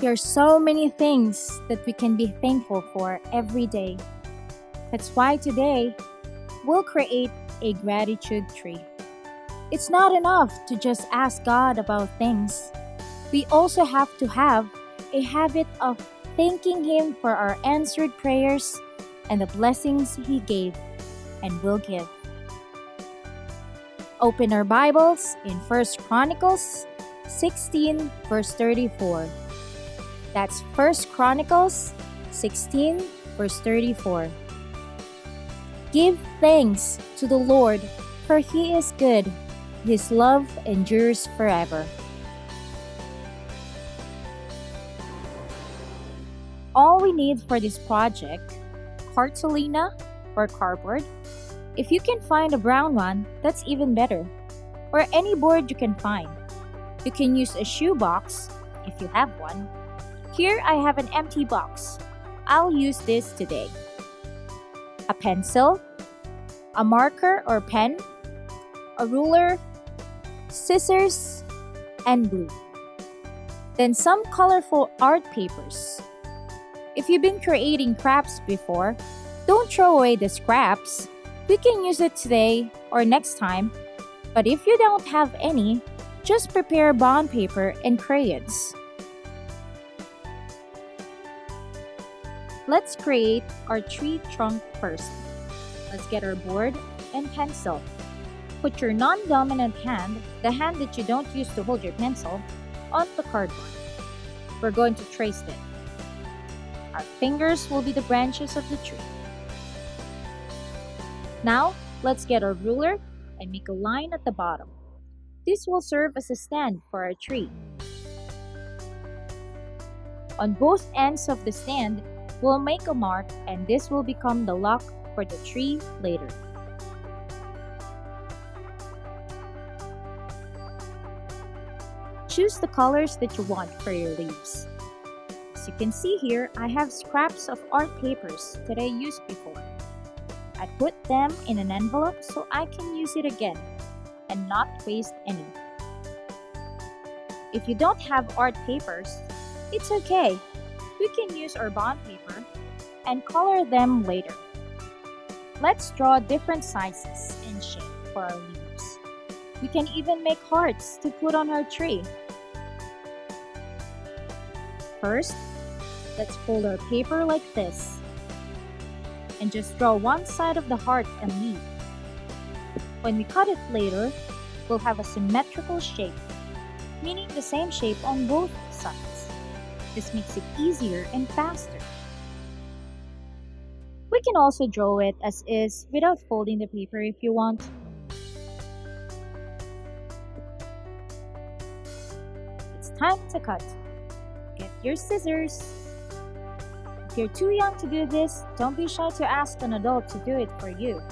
There are so many things that we can be thankful for every day. That's why today we'll create a gratitude tree. It's not enough to just ask God about things. We also have to have a habit of thanking Him for our answered prayers and the blessings He gave and will give. Open our Bibles in First Chronicles 16, verse 34. That's First Chronicles 16, verse 34. Give thanks to the Lord, for He is good. His love endures forever. All we need for this project, cartolina or cardboard. If you can find a brown one, that's even better. Or any board you can find. You can use a shoebox if you have one. Here I have an empty box. I'll use this today. A pencil, a marker or pen, a ruler, scissors, and glue. Then some colorful art papers. If you've been creating crafts before, don't throw away the scraps. We can use it today or next time. But if you don't have any, just prepare bond paper and crayons. Let's create our tree trunk first. Let's get our board and pencil. Put your non-dominant hand, the hand that you don't use to hold your pencil, on the cardboard. We're going to trace it. Our fingers will be the branches of the tree. Now, let's get our ruler and make a line at the bottom. This will serve as a stand for our tree. On both ends of the stand, we'll make a mark, and this will become the lock for the tree later. Choose the colors that you want for your leaves. As you can see here, I have scraps of art papers that I used before. I put them in an envelope so I can use it again and not waste any. If you don't have art papers, it's okay. We can use our bond paper and color them later. Let's draw different sizes and shape for our leaves. We can even make hearts to put on our tree. First, let's fold our paper like this and just draw one side of the heart and leaf. When we cut it later, we'll have a symmetrical shape, meaning the same shape on both sides. This makes it easier and faster. We can also draw it as is without folding the paper if you want. It's time to cut. Get your scissors. If you're too young to do this, don't be shy to ask an adult to do it for you.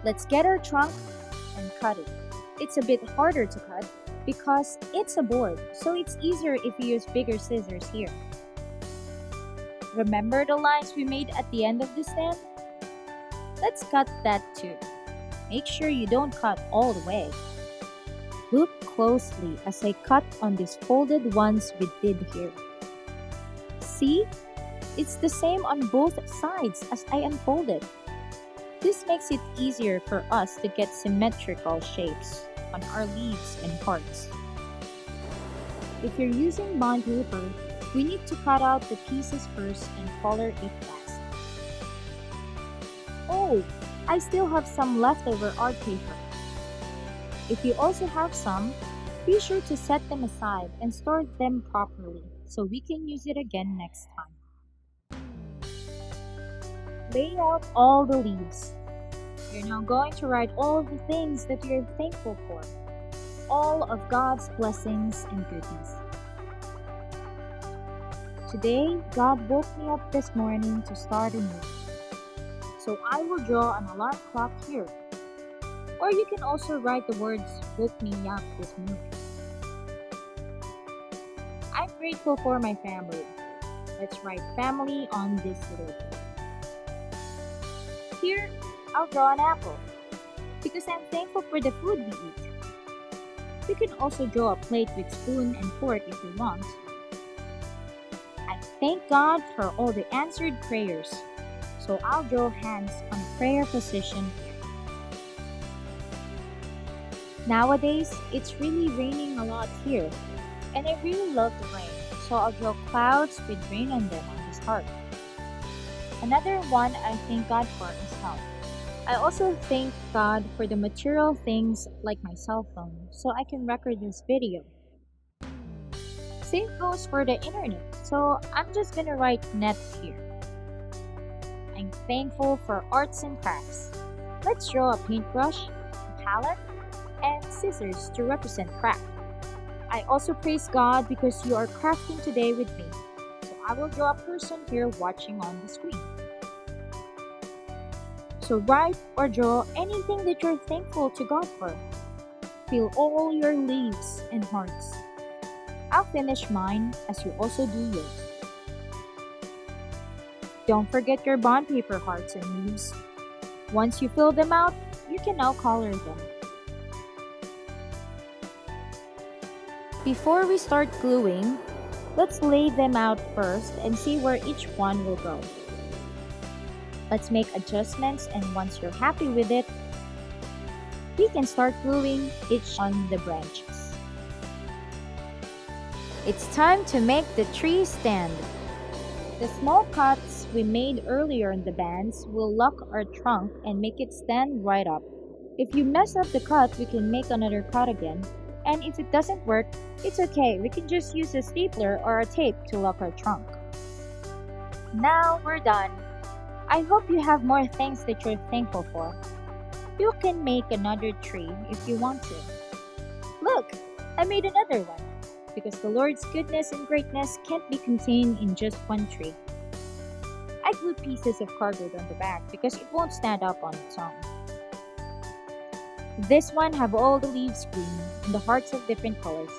Let's get our trunk and cut it. It's a bit harder to cut because it's a board, so it's easier if you use bigger scissors here. Remember the lines we made at the end of the stand? Let's cut that too. Make sure you don't cut all the way. Look closely as I cut on these folded ones we did here. See? It's the same on both sides as I unfolded. This makes it easier for us to get symmetrical shapes on our leaves and hearts. If you're using bond paper, we need to cut out the pieces first and color it last. Oh, I still have some leftover art paper. If you also have some, be sure to set them aside and store them properly so we can use it again next time. Lay out all the leaves. You're now going to write all the things that you're thankful for, all of God's blessings and goodness. Today, God woke me up this morning to start anew. So I will draw an alarm clock here. Or you can also write the words, woke me up this morning. I'm grateful for my family. Let's write family on this little. Here, I'll draw an apple because I'm thankful for the food we eat. You can also draw a plate with spoon and fork if you want. thank God for all the answered prayers. So I'll draw hands on prayer position. Nowadays, it's really raining a lot here, and I really love the rain, so I'll draw clouds with rain on them on this heart. Another one I thank God for is health. I also thank God for the material things like my cell phone, so I can record this video. Same goes for the internet, so I'm just gonna write net here. I'm thankful for arts and crafts. Let's draw a paintbrush, a palette, and scissors to represent craft. I also praise God because you are crafting today with me. So I will draw a person here watching on the screen. So write or draw anything that you're thankful to God for. Fill all your leaves and hearts. I'll finish mine as you also do yours. Don't forget your bond paper hearts and leaves. Once you fill them out, you can now color them. Before we start gluing, let's lay them out first and see where each one will go. Let's make adjustments, and once you're happy with it, we can start gluing each on the branches. It's time to make the tree stand. The small cuts we made earlier in the bands will lock our trunk and make it stand right up. If you mess up the cut, we can make another cut again. And if it doesn't work, it's okay. We can just use a stapler or a tape to lock our trunk. Now we're done. I hope you have more things that you're thankful for. You can make another tree if you want to. Look, I made another one. Because the Lord's goodness and greatness can't be contained in just one tree. I glued pieces of cardboard on the back because it won't stand up on its own. This one have all the leaves green and the hearts of different colors.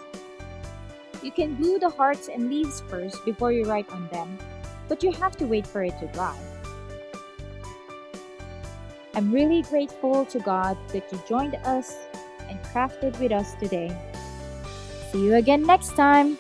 You can glue the hearts and leaves first before you write on them, but you have to wait for it to dry. I'm really grateful to God that you joined us and crafted with us today. See you again next time!